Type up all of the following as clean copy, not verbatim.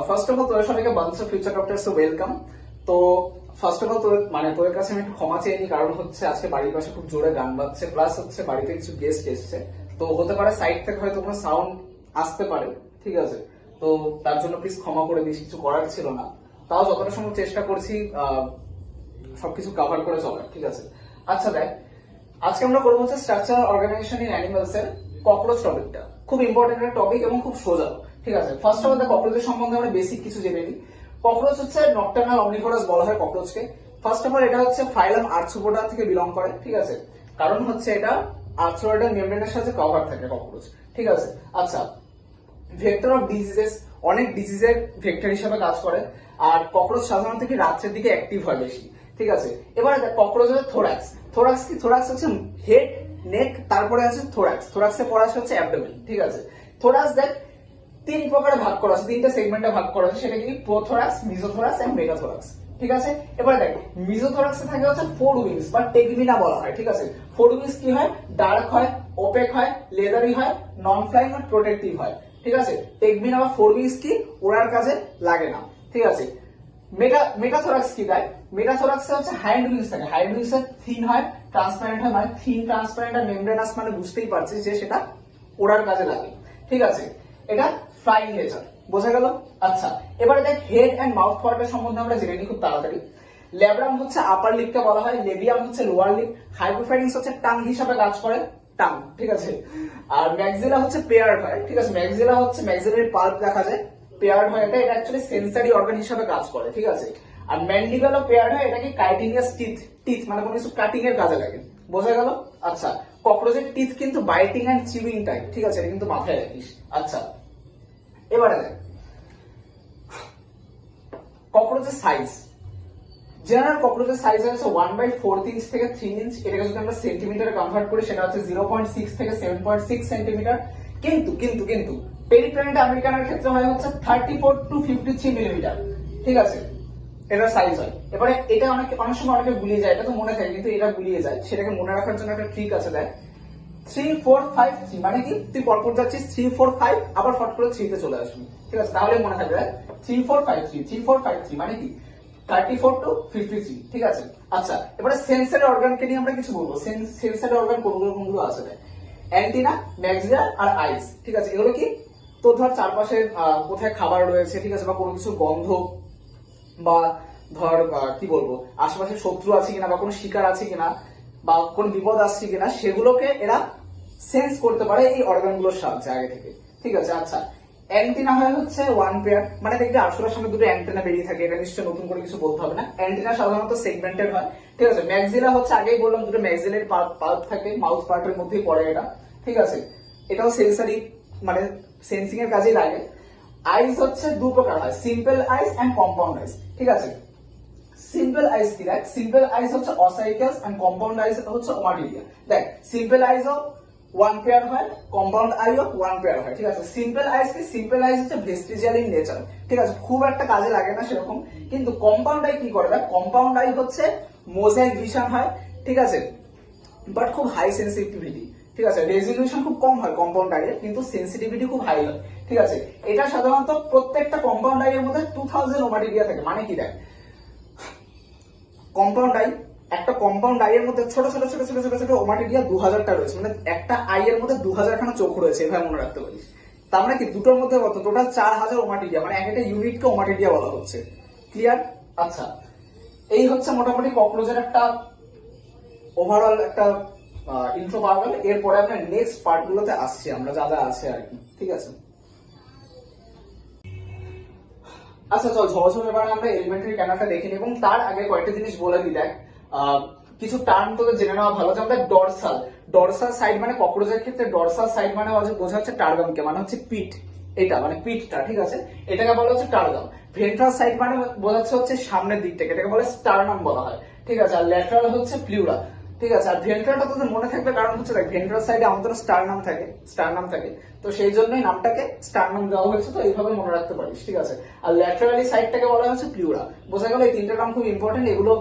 First of all তোদের সবাইকে Bangladesh future doctors welcome. তো ফার্স্ট অফ অল তোদের কাছে আমি একটু ক্ষমা চাইনি, কারণ হচ্ছে আজকে বাড়ির পাশে খুব জোরে গান বাজছে, প্লাস হচ্ছে বাড়িতে কিছু গেস্ট এসছে, তো হতে পারে সাইড থেকে হয়তো কোনো সাউন্ড আসতে পারে, ঠিক আছে? তো তার জন্য প্লিজ ক্ষমা করে দিস, কিছু করার ছিল না। তাও যতটা সম্ভব চেষ্টা করছি সবকিছু কভার করে চলার, ঠিক আছে? আচ্ছা দেখ, আজকে আমরা করবো হচ্ছে স্ট্রাকচারাল অর্গানাইজেশন ইন অ্যানিমালস এর ককরোচ টপিকটা। খুব ইম্পর্টেন্ট একটা টপিক এবং খুব সোজা, ঠিক আছে? ফার্স্ট অফ অল ককরোচের সম্বন্ধে আমরা বেসিক কিছু জেনে নিই। ককরোচ হচ্ছে নকটার্নাল অমনিভোরাস বলা হয় ককরোচকে। ফার্স্ট অফ অল এটা হচ্ছে ফাইলাম আর্থ্রোপোডা থেকে বিলং করে, ঠিক আছে? কারণ হচ্ছে এটা আর্থ্রোপোডাল মেমব্রেনের সাথে কভার থাকে ককরোচ, ঠিক আছে? আচ্ছা, ভেক্টর অফ ডিজিজেস, অনেক ডিজিজের ভেক্টর হিসেবে কাজ করে। আর ককরোচ সাধারণত কি রাত্রের দিকে অ্যাক্টিভ হয় বেশি, ঠিক আছে? এবার ককরোচের থোরাক্স, থোরাক্স কি? থোরাক্স হচ্ছে হেড, নেক, তারপরে আছে থোরাক্স, থোরাক্সের পর আসে হচ্ছে অ্যাবডোমেন, ঠিক আছে? থোরাক্স দেখ তিন প্রকারে ভাগ করা আছে, তিনটা সেগমেন্টে ভাগ করা আছে, সেটা কি প্রোথোরাক্স, মিজোথোরাক্স এন্ড মেগাথোরাক্স, ঠিক আছে? এবার দেখ মিজোথোরাক্সে থাকে হচ্ছে ফোর উইংস বা টেগমিনা বলা হয়, ঠিক আছে? ফোর উইংস কি হয়? ডার্ক হয়, ওপেক হয়, লেদারি হয়, নন ফ্লাইং আর প্রোটেক্টিভ হয়, ঠিক আছে? টেগমিনা বা ফোর উইংস কি? ওড়ার কাজে লাগে না, ঠিক আছে? মেটাথোরাক্স কি দেয়? মেটাথোরাক্সে হচ্ছে হাইন্ড উইংস থাকে, হাইন্ড উইংস থিন হয়, ট্রান্সপারেন্ট হয়, মানে থিন, ট্রান্সপারেন্ট আর মেমব্রেনাস, মানে বুঝতেই পারছিস যে সেটা ওড়ার কাজে লাগে, ঠিক আছে? এটা ফ্লাইং নেচার, বোঝা গেল? আচ্ছা, এবারে দেখ হেড এন্ড মাউথ পার্টের সম্বন্ধে আমরা জেনে নিই খুব তাড়াতাড়ি। ল্যাব্রাম হচ্ছে আপার লিপকে বলা হয়, লেবিয়াম হচ্ছে লোয়ার লিপ, হাইপোফ্যারিংস হচ্ছে টাং হিসাবে কাজ করে, টাং, ঠিক আছে? আর ম্যাক্সিলা হচ্ছে পেয়ার্ড হয়, ঠিক আছে? ম্যাক্সিলা হচ্ছে ম্যাক্সিলারি পাল্প দেখা যায়, পেয়ার্ড হয়, এটা অ্যাকচুয়ালি সেন্সারি অর্গান হিসাবে কাজ করে, ঠিক আছে? আর ম্যান্ডিবেলও পেয়ার্ড হয়, এটা কি কাইটিনিয়াস টিথ, টিথ মানে কোনো কিছু কাটিং এর কাজে লাগে, বোঝা গেল? আচ্ছা, ককরোচের টিথ কিন্তু বাইটিং এন্ড চিউইং টাইপ, ঠিক আছে? এটা কিন্তু মাথায় রাখিস। আচ্ছা, এবারে দেখ ককরোচের সাইজ। জেনারেল ককরোচের সাইজ হচ্ছে 1/4 ইঞ্চ থেকে 3 ইঞ্চ। এটাকে যদি আমরা সেন্টিমিটারে কনভার্ট করি সেটা হচ্ছে 0.6 থেকে 7.6 সেন্টিমিটার। কিন্তু কিন্তু কিন্তু পেরিপ্ল্যানেট আমেরিকানের ক্ষেত্রে হয় হচ্ছে 34 টু 53 মিলিমিটার, ঠিক আছে? এটার সাইজ হয়। এবারে এটা অনেক সময় অনেকে গুলিয়ে যায়, এটা তো মনে থাকে কিন্তু এটা গুলিয়ে যায়, সেটাকে মনে রাখার জন্য একটা ট্রিক আছে। দেখ 3453 মানে কি? তুই পরপর যাচ্ছিস 345, আবার ফট করে 3 তে চলে আসবি, ঠিক আছে? তাহলে মনে থাকবে 3453 মানে কি? 34 টু 53, ঠিক আছে? আচ্ছা, এবারে সেন্সরি অর্গানকে নিয়ে আমরা কিছু বলবো। সেন্সরি অর্গান কোনগুলো আছে? অ্যান্টিনা, ম্যাক্সিলা আর আইস, ঠিক আছে? এগুলো কি? তো ধর চারপাশে কোথায় খাবার রয়েছে, ঠিক আছে, বা কোনো কিছু গন্ধ, বা ধর কি বলবো, আশেপাশে শত্রু আছে কিনা, বা কোনো শিকার আছে কিনা, বা কোন বিপদ আসছে কিনা, সেগুলোকে এরা সেন্স করতে পারে এই অর্গানগুলোর সাহায্যে আগে থেকে, ঠিক আছে? আচ্ছা, অ্যান্টিনা হয় হচ্ছে ওয়ান পেয়ার, মানে দেখবি আরশোলার সামনে দুটো অ্যান্টেনা বেরিয়ে থাকে, এটা নিশ্চয়ই নতুন করে কিছু বলতে হবে না। অ্যান্টেনা সাধারণত সেগমেন্টেড হয়, ঠিক আছে? ম্যাক্সিলা হচ্ছে আগেই বললাম দুটো ম্যাক্সিলারি পাল্প থাকে, মাউথ পার্টের মধ্যেই পড়ে এটা, ঠিক আছে? এটাও সেন্সারি, মানে সেন্সিং এর কাজেই লাগে। আইস হচ্ছে দু প্রকার হয়, সিম্পল আইস এন্ড কম্পাউন্ড আইস, ঠিক আছে? সিম্পল আইস কি? দেখ সিম্পল আইস হচ্ছে অসাইকাস এন্ড কম্পাউন্ড আইস হচ্ছে ওমাটিডিয়া। দেখ সিম্পল আইস ও ওয়ান পেয়ার হয়, কম্পাউন্ড আই ও ওয়ান পেয়ার হয়, ঠিক আছে? সিম্পল আইস কি? সিম্পল আইস হচ্ছে ভেস্টিজিয়াল ইন নেচার, ঠিক আছে? খুব একটা কাজে লাগে না সেরকম। কিন্তু কম্পাউন্ড আই কি করে? দেখ কম্পাউন্ড আই হচ্ছে মোজাইক ভিশন হয়, ঠিক আছে? বাট খুব হাই সেন্সিটিভিটি, ঠিক আছে? রেজলিউশন খুব কম হয় কম্পাউন্ড আই এর, কিন্তু সেন্সিটিভিটি খুব হাই হয়, ঠিক আছে? এটা সাধারণত প্রত্যেকটা কম্পাউন্ড আই এর মধ্যে 2000 ওমাটিডিয়া থাকে। মানে কি? দেখ কম্পাউন্ড আই, একটা কম্পাউন্ড আই এর মধ্যে ছোট ছোট ছোট ছোট ছোট ছোট ওমাটিডিয়া 2000টা রয়েছে, মানে একটা আই এর মধ্যে 2000 খানা চোখ রয়েছে, এভাবে মনে রাখতে পারিস। তার মানে কি দুটোর মধ্যে কত? টোটাল 4000 ওমাটিডিয়া, মানে এক একটা ইউনিটকে ওমাটিডিয়া বলা হচ্ছে। ক্লিয়ার? আচ্ছা, এই হচ্ছে মোটামুটি ককরোচের একটা ওভারঅল একটা ইন্ট্রো পাওয়া গেল। এরপরে আমরা নেক্সট পার্ট গুলোতে আসছি, আমরা যা যা আছে আর কি, ঠিক আছে? আচ্ছা চল ঝরঝর এবার আমরা এলিমেন্টারি ক্যানালটা দেখে নিই, এবং তার আগে কয়েকটা জিনিস বলে দিই। দেখ কিছু টার্ম তোদের জেনে নেওয়া ভালো, যেমন ডরসাল, ডরসাল সাইড মানে ককরোচের ক্ষেত্রে ডরসাল সাইড মানে বোঝা হচ্ছে টার্গামকে, মানে হচ্ছে পিঠ, এটা মানে পিঠটা, ঠিক আছে? এটাকে বলা হচ্ছে টার্গাম। ভেন্ট্রাল সাইড মানে বোঝাচ্ছে হচ্ছে সামনের দিক থেকে, এটাকে বলে স্টারনাম বলা হয়, ঠিক আছে? আর ল্যাটারাল হচ্ছে প্লিউরা, ঠিক আছে? আর ভেন্ট্রালটা তোদের মনে থাকবে, কারণ হচ্ছে দেখ ভেন্ট্রাল সাইডে আমাদের স্টারনাম থাকে, তো সেই জন্যই নামটাকে স্টারনাম দেওয়া হয়েছে, তো এইভাবে মনে রাখতে পারিস, ঠিক আছে? আর ল্যাটারালি সাইডটাকে বলা হচ্ছে প্লিউরা। বোঝা গেল? এই তিনটা নাম খুব ইম্পর্টেন্ট, এগুলো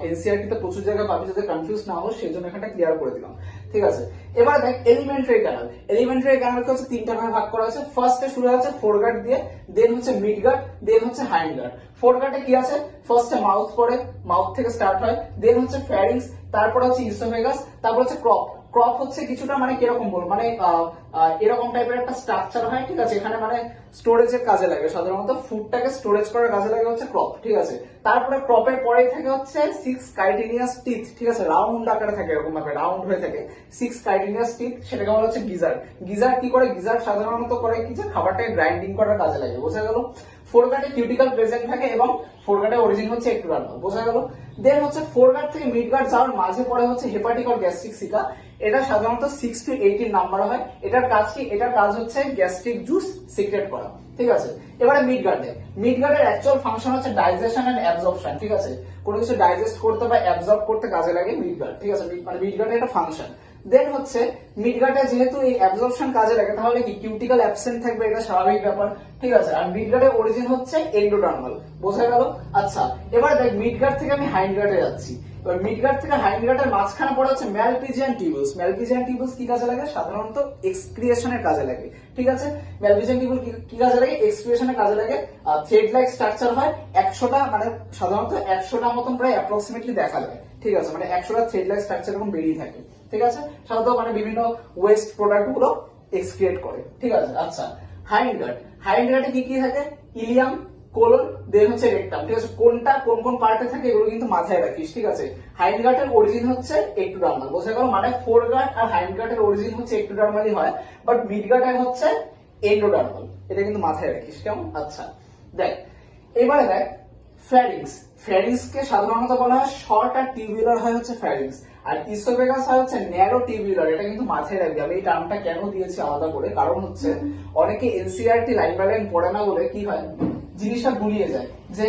এনসিআরটি তে প্রচুর জায়গায় পাবি, যাতে কনফিউজ না হোস সেই জন্য এখানটা ক্লিয়ার করে দিলাম। ঠিক আছে। এবার দেখ এলিমেন্টারি ক্যানাল, এলিমেন্টারি ক্যানালকে হচ্ছে তিনটা ভাগে ভাগ করা হয়েছে। ফার্স্টে শুরু হচ্ছে ফোরগার্ড দিয়ে, দেন হচ্ছে মিডগার্ড, দেন হচ্ছে হাইন্ডগার্ড। ফোরগার্ডে কি আছে, ফার্স্টে মাউথ পড়ে, মাউথ থেকে স্টার্ট হয়, দেন হচ্ছে ফ্যারিংস, তারপর হচ্ছে ইসোফেগাস, তারপর হচ্ছে ক্রপ। ক্রপ হচ্ছে কিছুটা মানে কিরকম বল, মানে এরকম টাইপের একটা স্ট্রাকচার হয়, ঠিক আছে। এখানে মানে স্টোরেজের কাজে লাগে, সাধারণত ফুডটাকে স্টোরেজ করার কাজে লাগে হচ্ছে ক্রপ, ঠিক আছে। তারপরে ক্রপের পরেই থাকে হচ্ছে 6 কাইটিনিয়াস টিথ, ঠিক আছে, রাউন্ড আকারে থাকে, এরকম ভাবে রাউন্ড হয়ে থাকে 6 কাইটিনিয়াস টিথ, সেটাকে বলা হচ্ছে গিজার। গিজার কি করে, গিজার সাধারণত করে কি যে খাবারটাকে গ্রাইন্ডিং করার কাজে লাগে, বোঝা গেল। ফোরগার্ডে কিউটিকল প্রেজেন্ট থাকে এবং ফোরগার্ডের অরিজিন হচ্ছে একটুরার্নাল, বোঝা গেল। দেন হচ্ছে ফোরগার্ড থেকে মিডগার্ড যাওয়ার মাঝে পড়ে হচ্ছে হেপাটিক অর গ্যাস্ট্রিক সিকা। এটা সাধারণত 6 to 18 নাম্বার হয়। এটার কাজ কি, এটার কাজ হচ্ছে গ্যাস্ট্রিক জুস সিক্রেট করা, ঠিক আছে। এবারে মিডগার্ডে, মিডগার্ডের অ্যাকচুয়াল ফাংশন হচ্ছে ডাইজেশন এন্ড অ্যাবজর্পশন, ঠিক আছে। কোনো কিছু ডাইজেস্ট করতে বা অ্যাবজর্ব করতে কাজে লাগে মিডগার্ড, ঠিক আছে, মানে মিডগার্ডের একটা ফাংশন। দেন হচ্ছে মিডগার্ডে যেহেতু এই অ্যাবজর্পশন কাজে লাগে, তাহলে কি কিউটিকল অ্যাবসেন্ট থাকবে, এটা স্বাভাবিক ব্যাপার, ঠিক আছে। আর মিডগার্ডের অরিজিন হচ্ছে এন্ডোডার্মাল, বোঝা গেল। আচ্ছা, এবার দেখ মিডগার্ড থেকে আমি হাইন্ডগার্ডে যাচ্ছি। এবার মিডগার্ড থেকে হাইন্ডগার্ডের মাঝখানে পড়ে হচ্ছে ম্যালপিজিয়ান টিউবুলস। ম্যালপিজিয়ান টিউবুলস কি কাজে লাগে, সাধারণত এক্সক্রিয়েশনের কাজে লাগে, ঠিক আছে। ম্যালপিজিয়ান টিউবুল কি কাজে লাগে, এক্সক্রিয়েশনের কাজে লাগে। থ্রেড লাইক স্ট্রাকচার হয়, 100টা মানে সাধারণত 100টা মতন প্রায় অ্যাপ্রক্সিমেটলি দেখা যায়, ঠিক আছে। মানে 100টা থ্রেড লাইক স্ট্রাকচার এরকম বেরিয়ে থাকে, ঠিক আছে। সাধারণত মানে বিভিন্ন ওয়েস্ট প্রোডাক্ট গুলো এক্সক্রিয়েট করে, ঠিক আছে। আচ্ছা, হাইন্ডগার্ড, হাইন্ডগার্ডে কি কি থাকে, ইলিয়াম, কোলন, দেন হচ্ছে রেকটাম, ঠিক আছে। কোনটা কোন কোন পার্টে থাকে এগুলো কিন্তু মাথায় রাখিস, ঠিক আছে। হাইন্ডগার্ডের অরিজিন হচ্ছে একটুডার্মাল, বোঝা গেল। মানে ফোরগার্ড আর হাইন্ডগার্ডের অরিজিন হচ্ছে একটুডার্মালই হয়, বাট মিডগার্ডের হচ্ছে এন্ডোডার্মাল, এটা কিন্তু মাথায় রাখিস, কেমন। আচ্ছা, দেখ এবারে দেখ ফ্যারিংস। ফ্যারিংস কে সাধারণত বলা হয় শর্ট আর টিউবুলার হয় হচ্ছে ফ্যারিংস, আর ইসোফেগাস হয় হচ্ছে ন্যারো টিউবুলার। এটা কিন্তু মাথায় রাখবে। আমি এই টার্মটা কেন দিয়েছি আলাদা করে, কারণ হচ্ছে অনেকে এনসিআরটি লাইন বাই লাইন পড়ে না বলে কি হয়, জিনিসটা গুলিয়ে যায় যে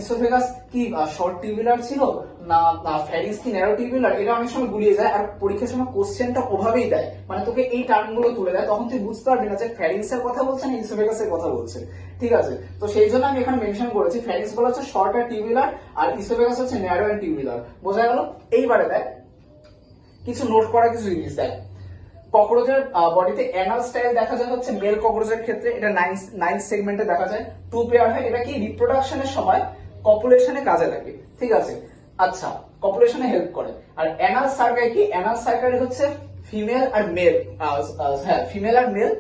ইসোফেগাস কি শর্ট টিউবুলার ছিল না ফ্যারিংস কি ন্যারো টিউবুলার, এটা অনেক সময় গুলিয়ে যায়। আর পরীক্ষার সময় কোশ্চেনটা ওভাবেই দেয়, মানে তোকে এই টার্ম গুলো তুলে দেয়, তখন তুই বুঝতে পারবি না যে ফ্যারিংস এর কথা বলছে না ইসোফেগাস এর কথা বলছে, ঠিক আছে। তো সেই জন্য আমি এখানে মেনশন করেছি ফ্যারিংস গুলো হচ্ছে শর্ট আর টিউবুলার, আর ইসোফেগাস হচ্ছে ন্যারো এন্ড টিউবুলার, বোঝা গেল। এইবারে দেখ কিছু নোট করা কিছু জিনিস দেখ। ককরোচের বডিতে অ্যানাল স্টাইল দেখা যায় হচ্ছে মেল ককরোচের ক্ষেত্রে, এটা 9th সেগমেন্টে দেখা যায়, 2 পেয়ার হয়। এটা কি রিপ্রোডাকশনের সময় কপুলেশনে কাজে লাগে, ঠিক আছে। আচ্ছা, কপুলেশনে হেল্প করে। আর অ্যানাল সার্কাই কি, অ্যানাল সার্কাই হচ্ছে ফিমেল আর মেল, হ্যাঁ ফিমেল আর মেল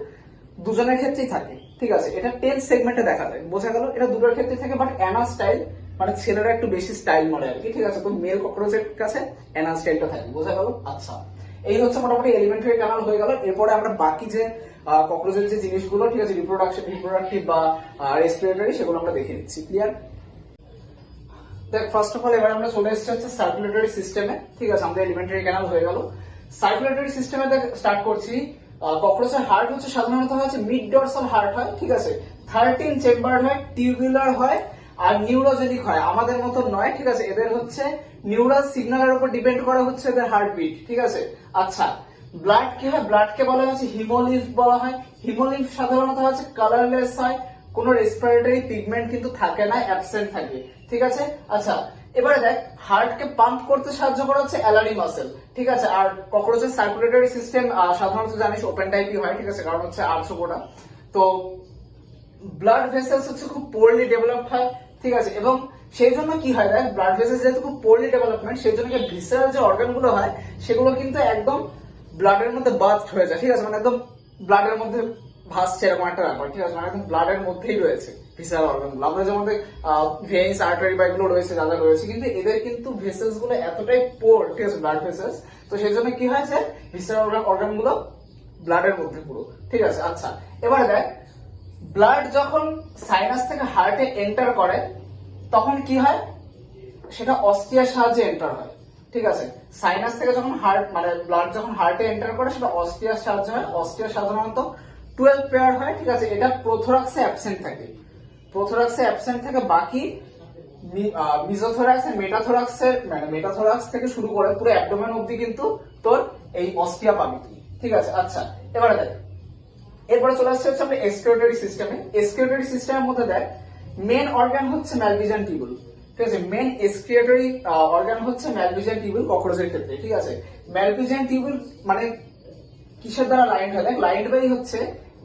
দুজনের ক্ষেত্রেই থাকে, ঠিক আছে। এটা 10th সেগমেন্টে দেখা যায়, বোঝা গেল। এটা দুটোর ক্ষেত্রে থাকে, বাট অ্যানাল স্টাইল মানে ছেলেরা একটু বেশি স্টাইল মনে আর কি, ঠিক আছে। তো মেল ককরোচের কাছে অ্যানাল স্টাইলটা থাকে, বোঝা গেল। আচ্ছা, এই হচ্ছে মোটামুটি এলিমেন্টারি ক্যানাল হয়ে গেল। এরপরে আমরা বাকি যে ককরোচের যে জিনিসগুলো, ঠিক আছে, রিপ্রোডাক্টিভ বা রেসপিরেটরি, সেগুলো আমরা দেখে নিচ্ছি। ক্লিয়ার? দেখ ফার্স্ট অফ অল এবার আমরা চলে এসেছি হচ্ছে সার্কুলেটরি সিস্টেমে, ঠিক আছে। আমাদের এলিমেন্টারি ক্যানাল হয়ে গেল। সার্কুলেটরি সিস্টেমে দেখ স্টার্ট করছি। ককরোচের হার্ট হচ্ছে সাধারণত হচ্ছে মিড ডরসাল হার্ট হয়, ঠিক আছে। 13 চেম্বার হয়, টিউবুলার হয়, আর নিউরোজেনিক হয়, আমাদের মতো নয়, ঠিক আছে। এদের হচ্ছে নিউরাল সিগন্যালের উপর ডিপেন্ড করা হচ্ছে এদের হার্টবিট, ঠিক আছে। আচ্ছা, ব্লাড কি হয়, ব্লাডকে বলা হচ্ছে হিমোলিম্ফ বলা হয়। হিমোলিম্ফ সাধারণত হচ্ছে কালারলেস হয়, কোনো রেসপিরেটরি পিগমেন্ট কিন্তু থাকে না, অ্যাবসেন্ট থাকে, ঠিক আছে। আচ্ছা, এবারে দেখ হার্টকে পাম্প করতে সাহায্য করা হচ্ছে অ্যালারি মাসেল, ঠিক আছে। আর ককরোচের সার্কুলেটরি সিস্টেম সাধারণত জানিস ওপেন টাইপই হয়, ঠিক আছে, কারণ হচ্ছে আর্থ্রোপোডা। তো ব্লাড ভেসেলস হচ্ছে খুব পোরলি ডেভেলপড হয়, ঠিক আছে। এবং সেই জন্য কি হয় দেখ, ব্লাড ভেসেলস যেহেতু খুব পোরলি ডেভেলপমেন্ট, সেই জন্য ভিসেরাল যে অর্গান গুলো হয় সেগুলো কিন্তু একদম ব্লাডের মধ্যে বাস্ট হয়ে যায়, ঠিক আছে। মানে একদম ব্লাডের মধ্যে ভাসছে এরকম একটা ব্যাপার, ঠিক আছে। মানে একদম ব্লাডের মধ্যেই রয়েছে ভিসেরাল অর্গান গুলো। আমাদের যেমন ভেইনস, আর্টারি বা এগুলো রয়েছে, যা যা রয়েছে, কিন্তু এদের কিন্তু ভেসেলস গুলো এতটাই পোর, ঠিক আছে, ব্লাড ভেসেলস। তো সেই জন্য কি হয়েছে, ভিসেরাল অর্গান গুলো ব্লাডের মধ্যে পুরো, ঠিক আছে। আচ্ছা, এবারে দেখ ব্লাড যখন সাইনাস থেকে হার্টে এন্টার করে তখন কি হয়, সেটা অস্টিয়ার সাহায্যে এন্টার হয়, ঠিক আছে। সাইনাস থেকে যখন হার্ট মানে ব্লাড যখন হার্টে এন্টার করে সেটা অস্টিয়ার সাহায্যে হয়। অস্টিয়ার সাধারণত 12 পেয়ার হয়, ঠিক আছে। এটা প্রোথোরাক্সে অ্যাবসেন্ট থাকে, প্রোথোরাক্সে অ্যাবসেন্ট থাকে। বাকি মিজোথোরাক্স আর মেটাথোরাক্সের মানে মেটাথোরাক্স থেকে শুরু করে পুরো অ্যাবডোমেন অবধি কিন্তু তোর এই অস্টিয়া পাবি, ঠিক আছে। আচ্ছা, এবারে দেখ এরপরে চলে আসছে হচ্ছে আমরা এক্সক্রিউটরি সিস্টেমে। এক্সক্রিউটরি সিস্টেমের মধ্যে দেখ মেন অর্গান হচ্ছে ম্যালপিজিয়ান টিউবুল, ঠিক আছে। মেন এক্সক্রিয়েটরি অর্গান হচ্ছে ম্যালপিজিয়ান টিউবিউল ককরোচের ক্ষেত্রে, ঠিক আছে। ম্যালপিজিয়ান টিউবিউল মানে কিসের দ্বারা লাইন হয়? লাইন বাই হচ্ছে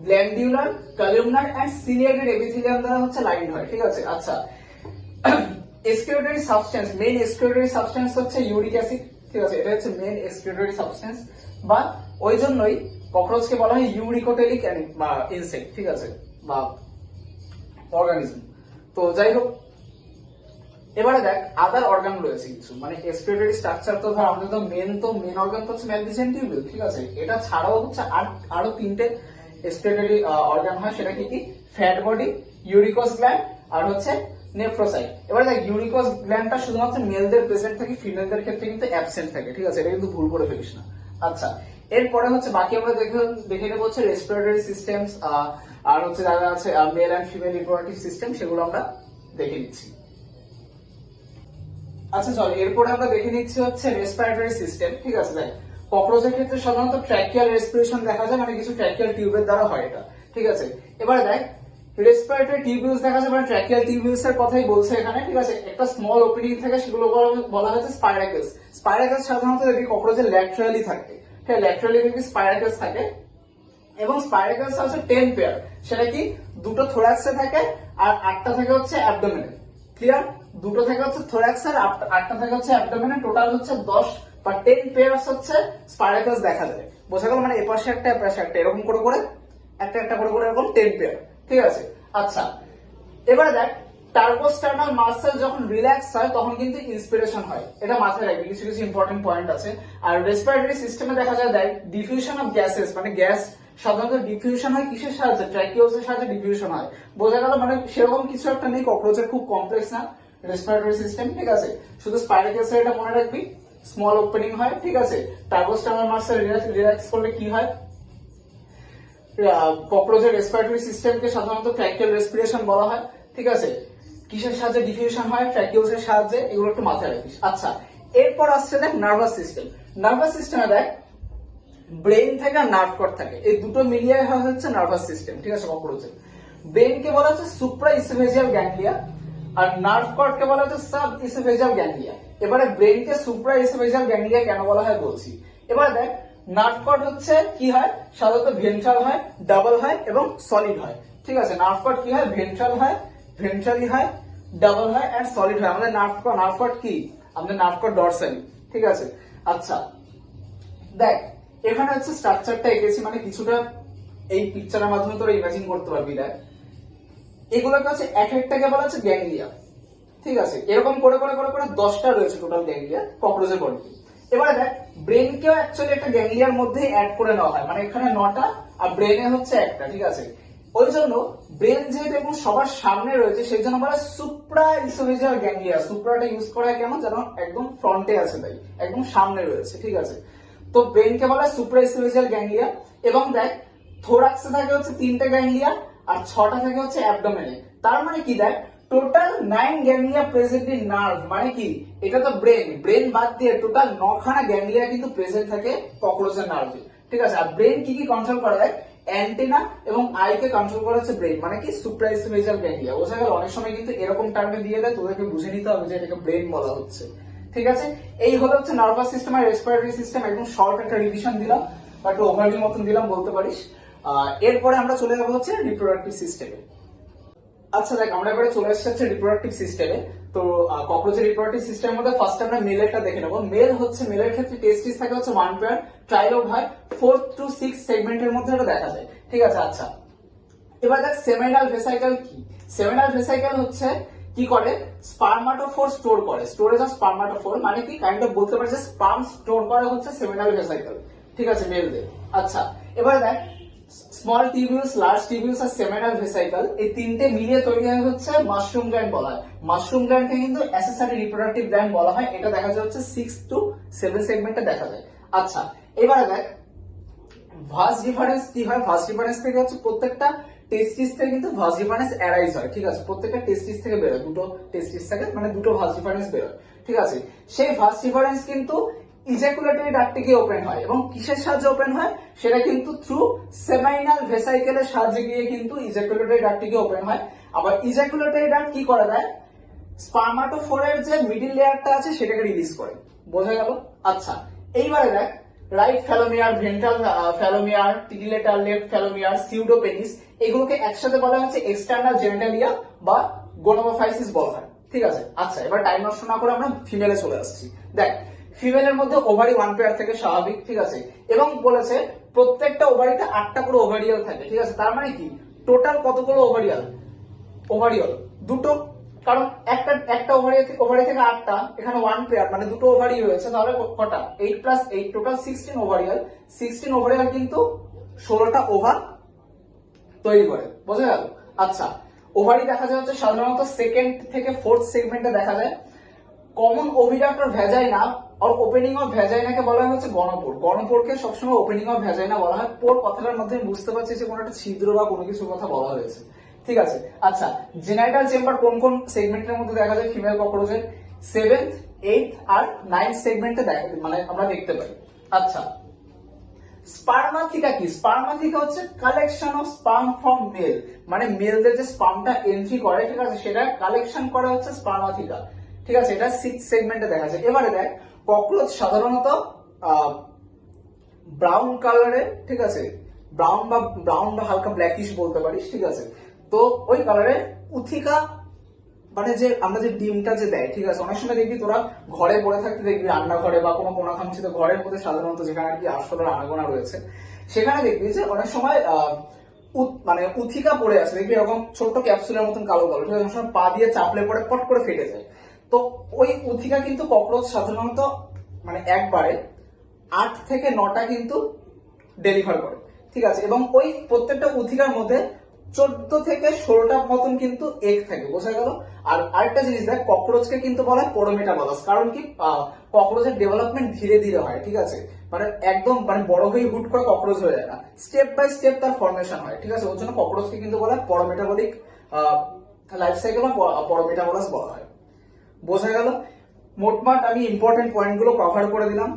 গ্ল্যান্ডিউলার, কলামনার এন্ড সিলিয়েটেড এপিথেলিয়াম দ্বারা হচ্ছে লাইন হয়, ঠিক আছে। আচ্ছা, excretory substance, main excretory substance হচ্ছে ইউরিক অ্যাসিড, ঠিক আছে। এটা হচ্ছে মেইন এক্সক্রিয়েটরি সাবস্টেন্স, বা ওই জন্যই ককরোচকে বলা হয় ইউরিকোটেলিক ইনসেক্ট, ঠিক আছে, বা অর্গানিজম। তো যাই হোক, এবারে দেখ আদার অর্গান রয়েছে কিছু, মানে এক্সক্রিয়েটরি স্ট্রাকচার তো ধর আমাদের তো মেন অর্গান তো হচ্ছে ম্যালপিজিয়ান টিউবিউল, ঠিক আছে। এটা ছাড়াও হচ্ছে আরো তিনটে এক্সক্রিয়েটরি অর্গান হয়, সেটা কি কি? ফ্যাট বডি, ইউরিকোস গ্ল্যান্ড, আর হচ্ছে নেফ্রোসাইট। এবারে দেখ ইউরিকোস গ্ল্যান্ডটা শুধুমাত্র মেলদের প্রেজেন্ট থাকে, ফিমেলদের ক্ষেত্রে কিন্তু অ্যাবসেন্ট থাকে, ঠিক আছে। এটা কিন্তু ভুল করে ফেলিস না। আচ্ছা, এরপরে হচ্ছে বাকি আমরা দেখে নেবো হচ্ছে রেসপিরেটরি সিস্টেমস, আর হচ্ছে যারা আছে male and female reproductive system, সেগুলো আমরা দেখে নিচ্ছি। আচ্ছা চল, এরপরে আমরা দেখে নিচ্ছি হচ্ছে রেসপিরেটরি সিস্টেম, ঠিক আছে। দেখ ককরোচের ক্ষেত্রে সাধারণত ট্র্যাকিয়াল রেসপিরেশন দেখা যায়, মানে কিছু ট্র্যাকিয়াল টিউবের দ্বারা হয় এটা, ঠিক আছে। এবারে দেখ রেসপিরেটরি টিউবিউলস দেখা যায়, মানে ট্র্যাকিয়াল টিউবিউলস এর কথাই বলছে এখানে, ঠিক আছে। একটা স্মল ওপেনিং থাকে, সেগুলো বলা হয়েছে স্পাইরাকেলস। স্পাইরাকেলস সাধারণত দেখবি ককরোচের ল্যাটারালি থাকে, ঠিক আছে, ল্যাটারালি দেখবি স্পাইরাকেলস থাকে, এবং স্পাইরাকেলস হচ্ছে 10 পেয়ার। সেটা কি? দুটো থোরাক্সে থাকে আর 8টা থাকে হচ্ছে অ্যাবডোমেনে, ক্লিয়ার? দুটো থেকে হচ্ছে থোরাক্স আর 8টা থেকে হচ্ছে অ্যাবডোমেনে, টোটাল হচ্ছে 10 বা 10 পেয়ারস হচ্ছে স্পাইরাকেলস দেখা যায়। বোঝা গেল? মানে এপাশে একটা এপাশে একটা, এরকম করে করে একটা একটা করে করে এরকম 10 পেয়ার, ঠিক আছে। আচ্ছা, এবারে দেখ টার্বোস্টার্নাল মাসেল যখন রিল্যাক্স হয় তখন কিন্তু ইন্সপিরেশন হয়, এটা মাথায় রাখবি, কিছু কিছু ইম্পর্টেন্ট পয়েন্ট আছে। আর রেসপিরেটরি সিস্টেমে দেখা যায় দেখ ডিফিউশন অফ গ্যাসেস, মানে গ্যাস সাধারণত ডিফিউশন হয় কিসের সাহায্যে? ট্র্যাকিওলসের সাহায্যে ডিফিউশন হয়। বোঝা গেল? মানে সেরকম কিছু একটা নেই, ককরোচের খুব কমপ্লেক্স না রেসপিরেটরি সিস্টেম, ঠিক আছে। শুধু স্পাইরাকেলসের এটা মনে রাখবি, স্মল ওপেনিং হয়, ঠিক আছে। টার্বোস্টার্নাল মাসেল রিল্যাক্স করলে কি হয়? ককরোচের রেসপিরেটরি সিস্টেমকে সাধারণত ট্র্যাকিয়াল রেসপিরেশন বলা হয়, ঠিক আছে। কিসের সাহায্যে ডিফিউশন হয়? ট্র্যাকিওলসের সাহায্যে, এগুলো একটু মাথায় রাখিস। আচ্ছা, এরপর আসছে দেখ নার্ভাস সিস্টেম। নার্ভাস সিস্টেমে দেখ ব্রেন থাকে আর নার্ভ কর্ড থাকে, এই দুটো মিলিয়ে হয় হচ্ছে নার্ভাস সিস্টেম, ঠিক আছে। ককরোচের ব্রেনকে বলা হচ্ছে সুপ্রা ইসোফেজিয়াল গ্যাংলিয়া, আর নার্ভ কর্ডকে বলা হচ্ছে সাব ইসোফেজিয়াল গ্যাংলিয়া। এবারে ব্রেনকে সুপ্রা ইসোফেজিয়াল গ্যাংলিয়া কেন বলা হয় বলছি। এবারে দেখ নার্ভ কর্ড হচ্ছে কি হয়? সাধারণত ভেন্ট্রাল হয়, ডাবল হয় এবং সলিড হয়, ঠিক আছে। নার্ভ কর্ড কি হয়? ভেন্ট্রাল হয়, ভেন্ট্রালি হয়, ডাবল হয় এন্ড সলিড হয়। আমাদের নার্ভ কর্ড কি? আমাদের নার্ভ কর্ড ডরসালি, ঠিক আছে। আচ্ছা, দেখ এখানে হচ্ছে স্ট্রাকচারটা এঁকেছি, মানে কিছুটা এই পিকচারের মাধ্যমে তোরা ইমাজিন করতে পারবি। দেখ এগুলোকে হচ্ছে এক একটাকে বলা হচ্ছে গ্যাংলিয়া, ঠিক আছে। এরকম করে করে করে করে 10টা রয়েছে টোটাল গ্যাংলিয়া ককরোচের বডিতে। এবারে দেখ ব্রেনকেও অ্যাকচুয়ালি একটা গ্যাংলিয়ার মধ্যে অ্যাড করে নেওয়া হয়, মানে এখানে 9টা আর ব্রেনে হচ্ছে একটা, ঠিক আছে। ওই জন্য ব্রেন যেহেতু এবং সবার সামনে রয়েছে, সেই জন্য বলা সুপ্রা ইসোফেজিয়াল গ্যাংলিয়া। সুপ্রাটা ইউজ করা হয় কেন? যেন একদম ফ্রন্টে আছে, তাই একদম সামনে রয়েছে, ঠিক আছে। তো ব্রেনকে বলা হয় সুপ্রা ইসোফেজিয়াল গ্যাংলিয়া। এবং দেখ থোরাক্সে থাকে হচ্ছে 3টে গ্যাংলিয়া আর 6টা থাকে হচ্ছে অ্যাবডোমেনে। তার মানে কি? দেখ total 9 ganglia present in nerve, মানে কি? এটা তো ব্রেন বাদ দিয়ে টোটাল 9খানা গ্যাংলিয়া কিন্তু প্রেজেন্ট থাকে ককরোচের নার্ভে, ঠিক আছে। আর ব্রেন কি কি কন্ট্রোল করা যায়? অ্যান্টেনা এবং আই কে কন্ট্রোল করা হচ্ছে ব্রেন, মানে কি সুপ্রাইসোফেজিয়াল গ্যাংলিয়া। বোঝা গেল? অনেক সময় কিন্তু এরকম টার্মে দিয়ে দেয়, তোদেরকে বুঝে নিতে হবে যে এটাকে ব্রেন বলা হচ্ছে, ঠিক আছে। এই হলো হচ্ছে নার্ভাস সিস্টেম আর রেসপিরেটরি সিস্টেম। একদম শর্ট একটা রিভিশন দিলাম বা একটু ওভারভিউ মতন দিলাম বলতে পারিস। এরপরে আমরা চলে যাবো হচ্ছে রিপ্রোডাক্টিভ সিস্টেমে। আচ্ছা দেখ আমরা এবারে চলে এসেছি হচ্ছে রিপ্রোডাক্টিভ সিস্টেমে। তো ককরোচের রিপ্রোডাক্টিভ সিস্টেমের মধ্যে ফার্স্ট আমরা মেলেরটা দেখে নেবো। মেলের ক্ষেত্রে টেস্টিস থাকে হচ্ছে 1 পেয়ার, ট্রাইলোড হয় 4 to 6 সেগমেন্টের মধ্যে এটা দেখা যায়, ঠিক আছে। আচ্ছা, এবার দেখ সেমিনাল ভেসাইকেল কি? সেমিনাল ভেসাইকেল হচ্ছে কি করে? স্পার্মাটোফোর স্টোর করে, স্টোরেজ অফ স্পার্মাটোফোর, মানে কি কাইন্ড অফ বলতে পারছে স্পার্ম স্টোর করে হচ্ছে সেমিনাল ভেসাইকেল, ঠিক আছে, মেলদের। আচ্ছা, এবার দেখ স্মল টিউবিউলস, লার্জ টিউবিউলস আর সেমিনাল ভেসাইকেল, এই তিনটে মিলিয়ে তৈরি হয় হচ্ছে মাশরুম গ্ল্যান্ড বলা হয়। মাশরুম গ্ল্যান্ডকে কিন্তু অ্যাসেসরি রিপ্রোডাক্টিভ গ্ল্যান্ড বলা হয়। এটা দেখা যায় হচ্ছে 6 to 7 সেগমেন্টে দেখা যায়। আচ্ছা, এবারে দেখ ভাস ডিফারেন্স কি হয়? ভাস ডিফারেন্স থেকে হচ্ছে প্রত্যেকটা টেস্টিস থেকে কিন্তু ভাস ডিফারেন্স অ্যারাইজ হয়, ঠিক আছে। প্রত্যেকটা টেস্টিস থেকে বেরোয়, দুটো টেস্টিস থেকে, মানে দুটো ভাস ডিফারেন্স বেরোয়, ঠিক আছে। সেই ভাস ডিফারেন্স কিন্তু ইজাকুলেটরি ডাক্টে গিয়ে ওপেন হয়, এবং কিসের সাহায্যে ওপেন হয়? সেটা কিন্তু থ্রু সেমাইনাল ভেসাইকেলের সাহায্যে গিয়ে কিন্তু ইজাকুলেটরি ডাক্টে গিয়ে ওপেন হয়। আবার ইজাকুলেটরি ডাক্ট কি করে দেয়? স্পার্মাটোফোরের যে মিডিল লেয়ারটা আছে সেটাকে রিলিজ করে। বোঝা গেল? আচ্ছা, এইবারে দেখ রাইট ফ্যালোমিয়ার, ভেন্ট্রাল ফ্যালোমিয়ার, টিটিলেটার, লেফট ফ্যালোমিয়ার, সিউডোপেনিস, এগুলোকে একসাথে বলা হচ্ছে এক্সটার্নাল জেনিটালিয়া বা গোনোমোফাইসিস বলা হয়। ঠিক আছে? আচ্ছা, এবার টাইম নষ্ট না করে আমরা ফিমেলে চলে আসছি। দেখ, ফিমেলের মধ্যে ওভারি ওয়ান পেয়ার থেকে স্বাভাবিক। ঠিক আছে? এবং বলেছে প্রত্যেকটা ওভারিতে 8টা করে ওভারিয়াল থাকে। ঠিক আছে? তার মানে কি টোটাল কতগুলো ওভারিয়াল? ওভারিয়াল দুটো, কারণ একটা ওভারি থেকে 8টা, এখানে ওয়ান পেয়ার মানে দুটো ওভারি রয়েছে, তাহলে কটা? 8 + 8 টোটাল 16 ওভারিয়াল। 16 ওভারিয়াল কিন্তু 16টা ওভার তৈরি করে। বোঝা গেল? আচ্ছা, ওভারি দেখা যায় হচ্ছে সাধারণত সেকেন্ড থেকে ফোর্থ সেগমেন্টে দেখা যায়। কমন ওভিডাক্ট অর ভ্যাজাইনা আর ওপেনিং অফ ভ্যাজাইনাকে বলা হয় হচ্ছে গণপোর। গণপোরকে সবসময় ওপেনিং অফ ভ্যাজাইনা বলা হয়। পোর কথাটার মধ্যে বুঝতে পারছি যে কোনো একটা ছিদ্র বা কোনো কিছুর কথা বলা হয়েছে। ঠিক আছে? আচ্ছা, জেনাইটাল চেম্বার কোন কোন সেগমেন্টের মধ্যে দেখা যায় ফিমেল ককরোচের? 7th, 8th আর 9th সেগমেন্টে মানে আমরা দেখতে পাই। আচ্ছা, স্পার্মাথিকা কি? স্পার্মাথিকা হচ্ছে collection of sperm from male, মানে মেলদের যে স্পার্মটা এন্ট্রি করে, ঠিক আছে, সেটা কালেকশন করা হচ্ছে স্পার্মাথিকা। ঠিক আছে? এটা 6th সেগমেন্টে দেখা যায়। এবারে দেখ, ককরোচ সাধারণত ব্রাউন কালারের, ঠিক আছে, ব্রাউন বা হালকা ব্ল্যাকিশ বলতে পারিস। ঠিক আছে? তো ওই কালারের উথিকা, মানে যে আমরা যে ডিমটা যে দেয়, ঠিক আছে, অনেক সময় দেখবি তোরা ঘরে পড়ে থাকতে দেখবি রান্নাঘরে বা কোনো কোনাখামচিত ঘরের মধ্যে সাধারণত যেখানে আর কি আসলে আনাগোনা রয়েছে, সেখানে দেখবি যে অনেক সময় মানে উথিকা পড়ে আছে, দেখবি এরকম ছোট্ট ক্যাপসুলের মতন কালো কালো, ঠিক আছে, অনেক সময় পা দিয়ে চাপলে পড়ে পট করে ফেটে যায়। তো ওই উথিকা কিন্তু ককরোচ সাধারণত মানে একবারে 8 থেকে 9টা কিন্তু ডেলিভার করে। ঠিক আছে? এবং ওই প্রত্যেকটা উথিকার মধ্যে 14 থেকে 16টা মতন কিন্তু এগ থাকে। বোঝা গেল? আর আরেকটা জিনিস দেখ, ককরোচকে কিন্তু বলা হয় পোরোমেটাবলাস। কারণ কি ককরোচের ডেভেলপমেন্ট ধীরে ধীরে হয়। ঠিক আছে? মানে একদম মানে বড় হয়ে হুট করে ককরোচ হয়ে যায় না, স্টেপ বাই স্টেপ তার ফর্মেশন হয়। ঠিক আছে? ওর জন্য ককরোচকে কিন্তু বলা হয় পরোমেটাবলিক লাইফ সাইকেল বা পরোমেটাবলাস বলা হয়। বোঝা গেল? মোটমাট আমি ইম্পর্টেন্ট পয়েন্ট গুলো কভার করে দিলাম।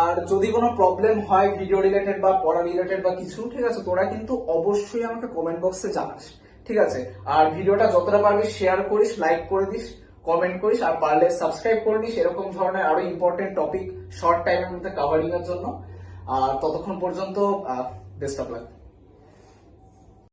আর যদি কোনো প্রবলেম হয় ভিডিও রিলেটেড বা পড়া রিলেটেড বা কিছু, ঠিক আছে, তোরা কিন্তু অবশ্যই আমাকে কমেন্ট বক্সে জানাস। ঠিক আছে? আর ভিডিওটা যতটা পারবি শেয়ার করিস, লাইক করে দিস, কমেন্ট করিস, আর পারলে সাবস্ক্রাইব করে নিস এরকম ধরনের আরো ইম্পর্টেন্ট টপিক শর্ট টাইমের মধ্যে কাভারিং এর জন্য। আর ততক্ষণ পর্যন্ত বেস্ট অফ লাক।